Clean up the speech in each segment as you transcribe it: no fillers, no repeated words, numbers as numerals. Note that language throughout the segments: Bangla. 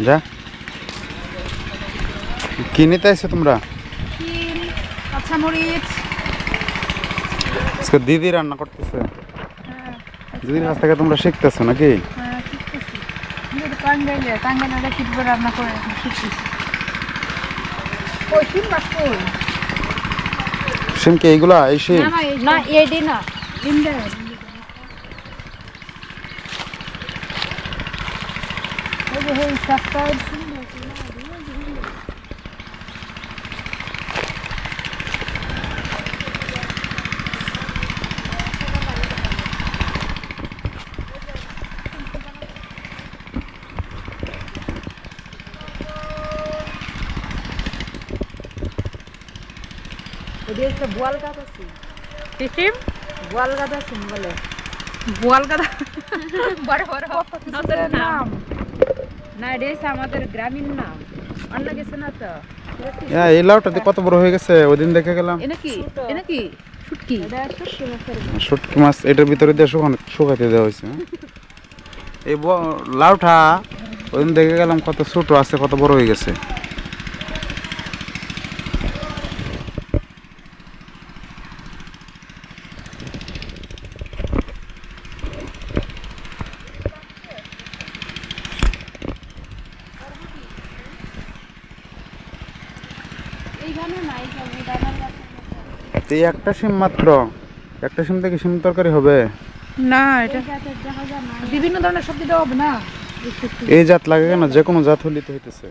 যা কি নিতে আসছো তোমরা? কাঁচামরিচ। আজকে দিদি রান্না করতেছে। দিদির কাছ থেকে তোমরা শিখতেছো নাকি? হ্যাঁ শিখতেছি। টাঙ্গাইলে কিভাবে রান্না করে শিখতেছি। ওই শিম মাছ কই? শিম কি এইগুলা? এই শিম না এইডি না ইন্দা এই যে এই সাবস্ক্রাইব এটা বোয়াল গাছ আছে। সিম বোয়াল গাছ আছে বলে। বোয়াল গাছ বড় বড় নতুন নাম না, এটা আমাদের গ্রামীণ নাম। অন্য কিছু না তো। হ্যাঁ, এই লাউটাতে কত বড় হয়ে গেছে, ওই দিন দেখে গেলাম। এটা কি শুটকি? এটা শুটকি মাছের শুটকি মাছ এটার ভিতরে দিয়ে শুকাতে দেওয়া হয়েছে। এই লাউটা ওই দিন দেখে গেলাম কত ছোট আছে, কত বড় হয়ে গেছে। এই একটা শিম মাত্র, একটা শিম থেকে শিম তরকারি হবে না? এটা বিভিন্ন ধরনের সবজি দেওয়া হবে না। এই জাত লাগে কেন? যে কোনো জাত হলিতে হইতেছে।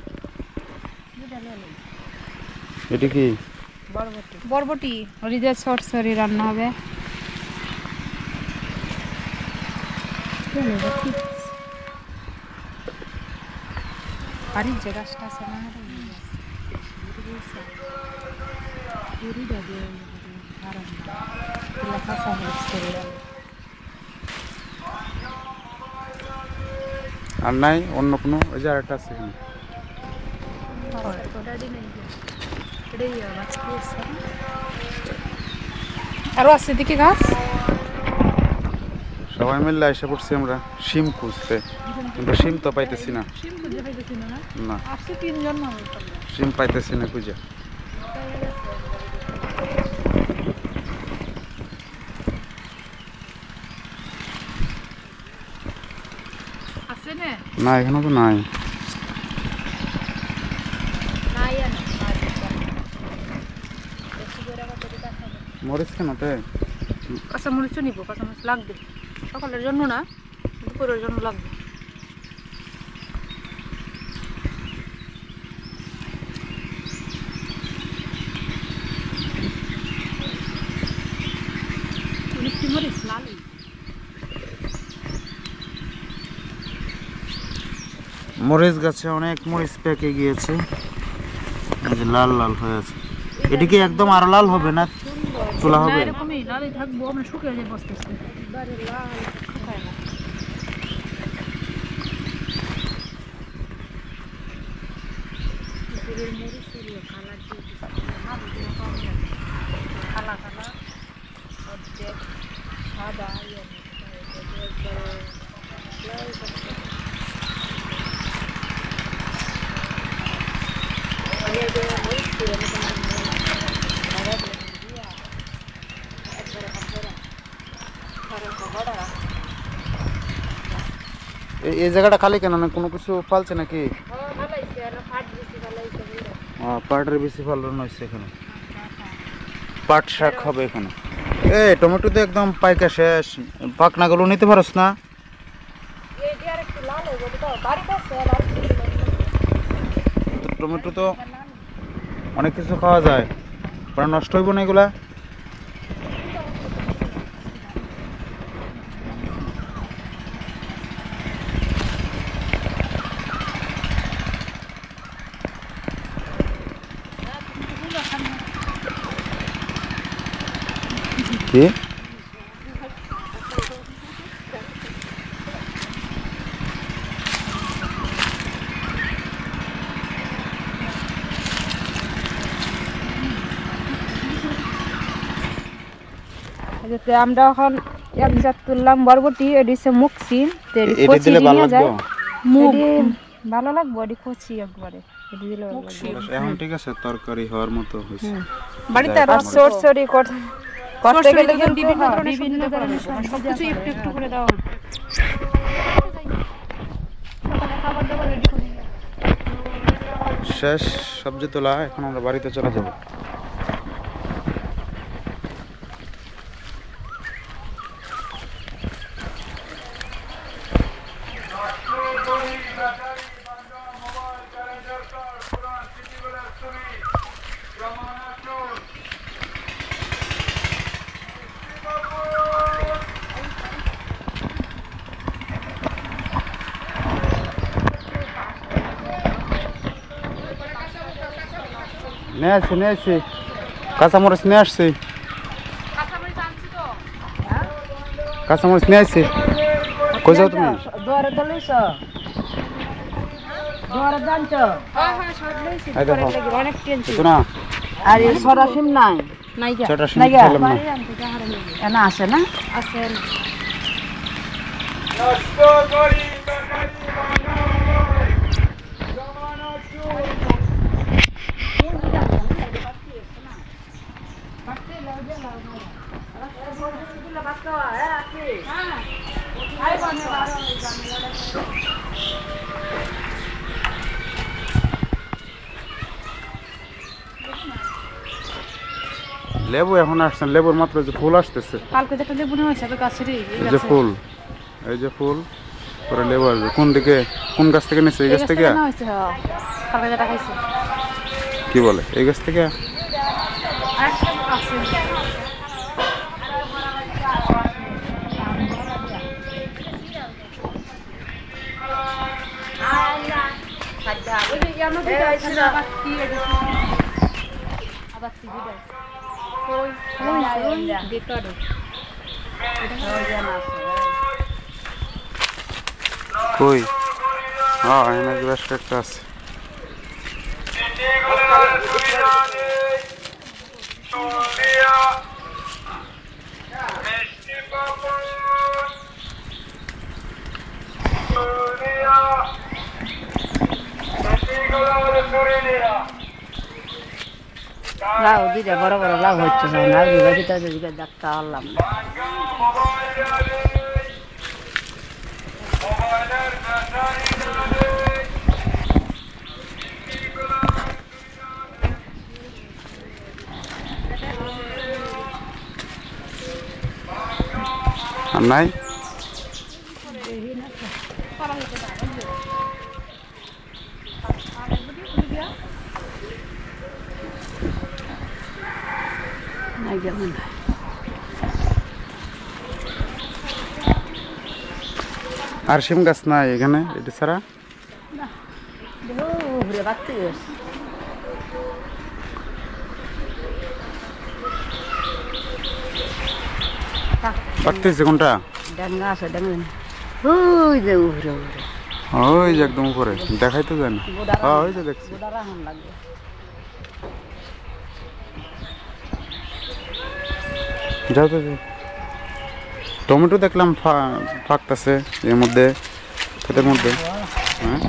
এটি কি? বরবটি হরিদে সরসরি রান্না হবে। বাড়ির যে গাছটা আছে না, আর নাই অন্য কোনো? ওই যে আরেকটা আছে এখানে। আরো আছে দিকে গাছ। সবাই মিলে এসে পড়ছি আমরা শিম খুঁজতে, কিন্তু শিম তো পাইতেছি না। না, শিম পাইতেছি না খুঁজে। না, এখানে তো নাই। মরিচ কেন? কাঁচা মরিচও নিবো, কাঁচা মরিচ লাগবে সকালের জন্য না, দুপুরের জন্য লাগবে। মরিচ লাল মরিচ গাছে অনেক মরিচ পেকে গিয়েছে, লাল লাল হয়ে আছে। এটি কি একদম আরো লাল হবে না চুলা হবে? এরকমই লালই থাকবো, আমরা শুকিয়ে যাই বসতেছি। এই জায়গাটা খালি কেন? না কোনো কিছু ফলছে নাকি? পাটের বেশি ফলন হয়েছে এখানে। পাট শাক হবে এখানে। এই টমেটো তো একদম পাইকা শেষ, পাকনাগুলো নিতে পারস না? টমেটো তো অনেক কিছু খাওয়া যায়, পরে নষ্ট হইব না এগুলা? কি? আমরা এখন এক জাত তুললাম বরবটি, এটি হচ্ছে মুখ সিম। এটা দিলে ভালো লাগবে। ভালো লাগবে এটি কচি একবারে এটি দিলে ভালো লাগবে। এখন ঠিক আছে তরকারি হওয়ার মতো হয়েছে বাড়িতে আর সরসরি করতে গেলে কিন্তু বিভিন্ন ধরনের সবকিছু একটু একটু করে দাও। শেষ সবজি তোলা এখন আমরা বাড়িতে চলে যাব নিয়ে আসছি কাঁচামরিচ নিয়ে আসছি কাঁচামরিচ নিয়ে আসছি কই যাও তুমি দুয়ারে তো লইছ দুয়ারে জানছ এই দেখো অনেক টেনশন দেখো না আর এই সরা সিম নাই নাই গা ছোট সিম নাই গা খেলাম না এনা আছে না আছে লেবু এখন আসছেন লেবুর মাত্র যে ফুল আসতেছে কালকে যেটা লেবু নিয়ে হয়েছে গাছেরই এই যে ফুল এই যে ফুল পরে লেবু আসবে কোন দিকে কোন গাছ থেকে নিচ্ছে এই গাছ থেকে কালকে যেটা খাইছে কি বলে এই গাছ থেকে কই হ্যাঁ এখানে বেশ কয়েকটা আছে লাউ দিলে বড় বড় লাউ হচ্ছে না লাউ দিতে দিতে দেখতে পারলাম না আর নাই আর শিম গাছ নাই এখানে এটা ছাড়া পারতেছে কোনটা ওই যে একদম উপরে দেখাই তো যায় না হ্যাঁ ওই যে দেখছি যাও তো যাও টমেটো দেখলাম ফাঁকতেছে এর মধ্যে ক্ষেতের মধ্যে হ্যাঁ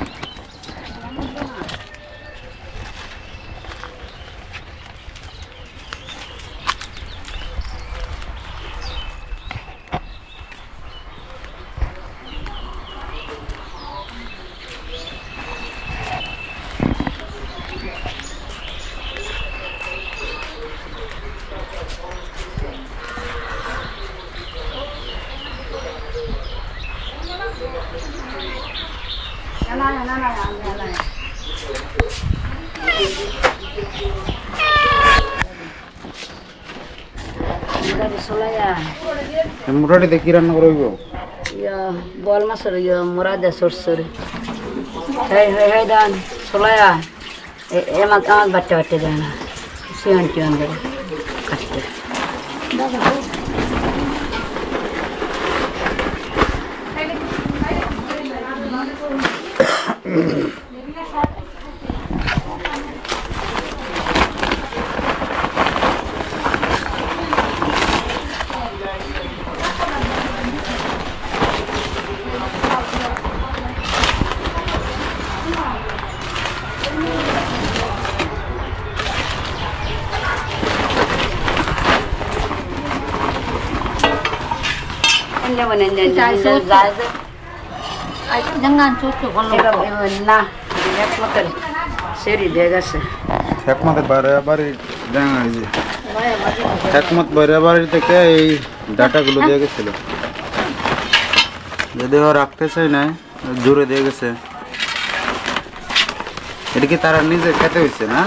মুরাটিতে কি রান্না করব বল মাছের মোরা দে সরসরি হ্যাঁ দান সোলায়া আমার বাচ্চা বাচ্চা দেয় না সিয়ন টিয়ন দেয় কাটতে jangan cucu kalau nah seri dia gase একমত বাড়ি ডাঙা এই যে একমত বাড়ি থেকে এই ডাটাগুলো দিয়ে গেছিল যদি ও রাখতে চাই না জোরে দিয়ে গেছে এটা কি তারা নিজে খেতে হয়েছে না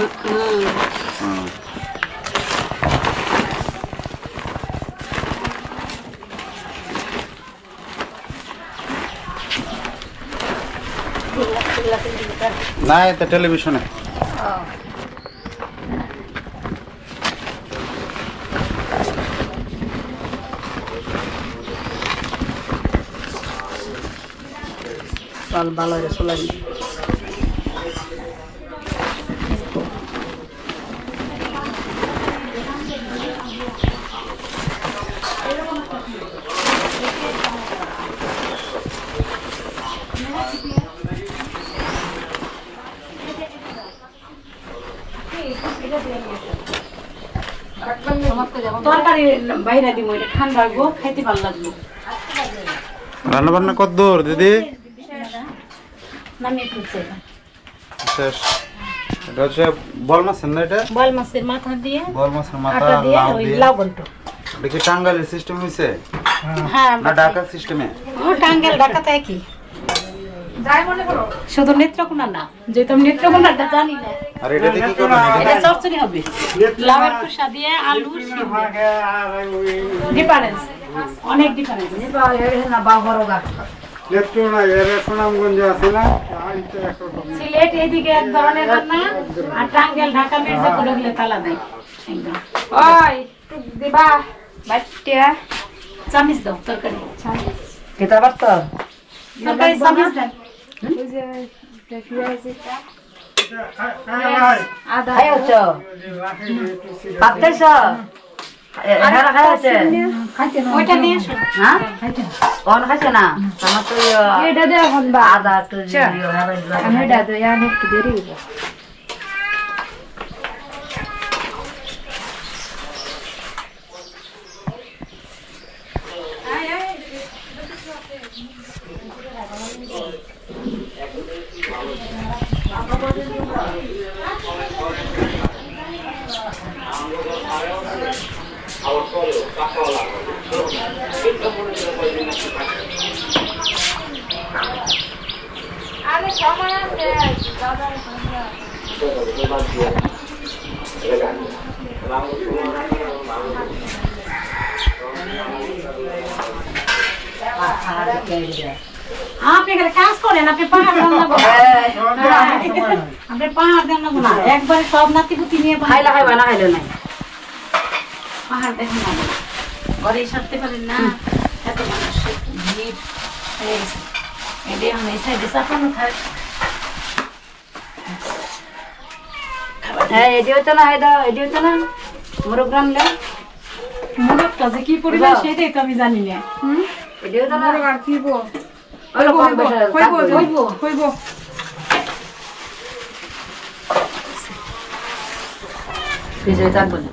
না এটা টেলিভিশনে Bala Rasulullah. তরকারি বাইরে দিব এটা ঠান্ডা গো খাইতে ভালো লাগবে রান্না বান্না কত দূর দিদি নামিয়ে ফেলছে শেষ এটা হচ্ছে বল মাছ না এটা বল মাছের মাথা দিয়ে বল মাছের মাথা আটা দিয়ে লাউ ওই দিয়ে লাউ বলতো দেখি টাঙ্গাইলের সিস্টেম হইছে হ্যাঁ না ঢাকা সিস্টেমে ও টাঙ্গাইল ঢাকাতে একই যাই মনে করো শুধু নেত্রকোনা না যে তুমি নেত্রকোনাটা জানি না আর এটা কি করবেন এটা চচ্চড়ি হবে লাউয়ের কুশা দিয়ে আলু ডিফারেন্স অনেক ডিফারেন্স না বাঘরগা সিলেট এদিকে এক ধরনের রান্না আর টাঙ্গাইল ঢাকা মির্জাপুর হলে তালা দেয় একদম ওই টুক দিবা বাটিয়া চামিচ দাও তরকারি কেতা বাত তরকারি চামিচ দেন ওই যে পেঁয়াজটা আদা আয় তো পাতেছ এরা খাইছে ওইটা নিয়ে এসো হ্যাঁ খাইছে কোন খাইছে না আমার তো এটা দে এখন বা আদা তো দিও আমি এটা তো জানি একটু দেরি হবে আরে সময় আছে দাদা আপনি এখানে কাজ করেন আপনি পাহাড় রান্না করেন আপনি পাহাড় রান্না করেন না একবারে সব নাতিপুতি নিয়ে খাইলা খাইবা না খাইলে নাই পাহাড় দেখেন না ঘরে সারতে পারেন না এত মানুষ ভিড় হয়ে গেছে এটি এখন এই সাইডে চাপানো থাক হ্যাঁ এটি হচ্ছে না এটি হচ্ছে না মোরগ রান্না মোরগটা যে কি পরিমাণ সেটাই তো আমি জানি না এটি হচ্ছে না মোরগ আর কি কইব পিছে থাকবো না